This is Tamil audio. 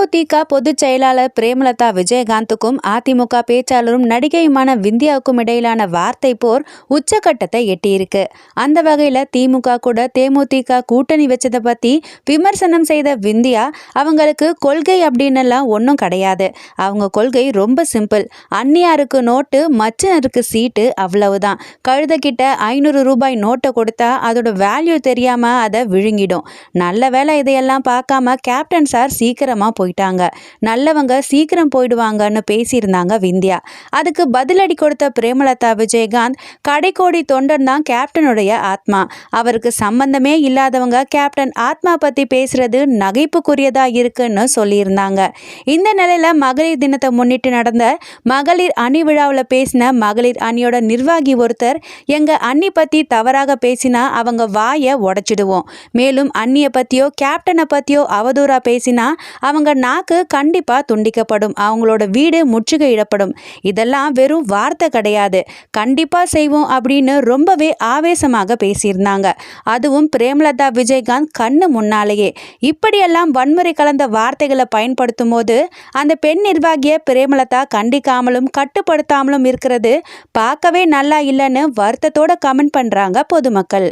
தேமுதிக பொதுச் செயலாளர் பிரேமலதா விஜயகாந்துக்கும் அதிமுக பேச்சாளரும் நடிகையுமான விந்தியாவுக்கும் இடையிலான வார்த்தை போர் உச்சகட்டத்தை எட்டியிருக்கு. அந்த வகையில் திமுக கூட தேமுதிக கூட்டணி வச்சதை பற்றி விமர்சனம் செய்த விந்தியா, அவங்களுக்கு கொள்கை அப்படின்னுலாம் ஒன்றும் கிடையாது, அவங்க கொள்கை ரொம்ப சிம்பிள், அந்நியாருக்கு நோட்டு மச்சினருக்கு சீட்டு, அவ்வளவுதான். கழுதக்கிட்ட 500 ரூபாய் நோட்டை கொடுத்தா அதோட வேல்யூ தெரியாம அதை விழுங்கிடும். நல்ல வேலை இதையெல்லாம் பார்க்காம கேப்டன் சார் சீக்கிரமா போயிட்டாங்க, நல்லவங்க சீக்கிரம் போயிடுவாங்கன்னு பேசியிருந்தாங்க விந்தியா. அதுக்கு பதிலடி கொடுத்த பிரேமலதா விஜயகாந்த், கடைக்கோடி தொண்டன் தான் கேப்டனுடைய ஆத்மா, அவருக்கு சம்பந்தமே இல்லாதவங்க கேப்டன் ஆத்மா பத்தி பேசுறது நகைப்புக்குரியதா இருக்குன்னு சொல்லியிருந்தாங்க. இந்த நிலையில மகளிர் தினத்தை முன்னிட்டு நடந்த மகளிர் அணி விழாவில் பேசின மகளிர் அணியோட நிர்வாகி ஒருத்தர், எங்க அண்ணி பத்தி தவறாக பேசினா அவங்க வாயை உடைச்சிடுவோம், மேலும் அண்ணியை பத்தியோ கேப்டனை பத்தியோ அவதூறா பேசினா அவங்க நாக்கு கண்டிப்பா துண்டிக்கப்படும், அவங்களோட வீடு முற்றுகையிடப்படும், இதெல்லாம் வெறும் வார்த்தை கிடையாது, கண்டிப்பா செய்வோம் அப்படின்னு ரொம்பவே ஆவேசமாக பேசியிருந்தாங்க. அதுவும் பிரேமலதா விஜயகாந்த் கண்ணு முன்னாலேயே. இப்படியெல்லாம் வன்முறை கலந்த வார்த்தைகளை பயன்படுத்தும் போது அந்த பெண் நிர்வாகிய பிரேமலதா கண்டிக்காமலும் கட்டுப்படுத்தாமலும் இருக்கிறது பார்க்கவே நல்லா இல்லைன்னு வருத்தத்தோட கமெண்ட் பண்றாங்க பொதுமக்கள்.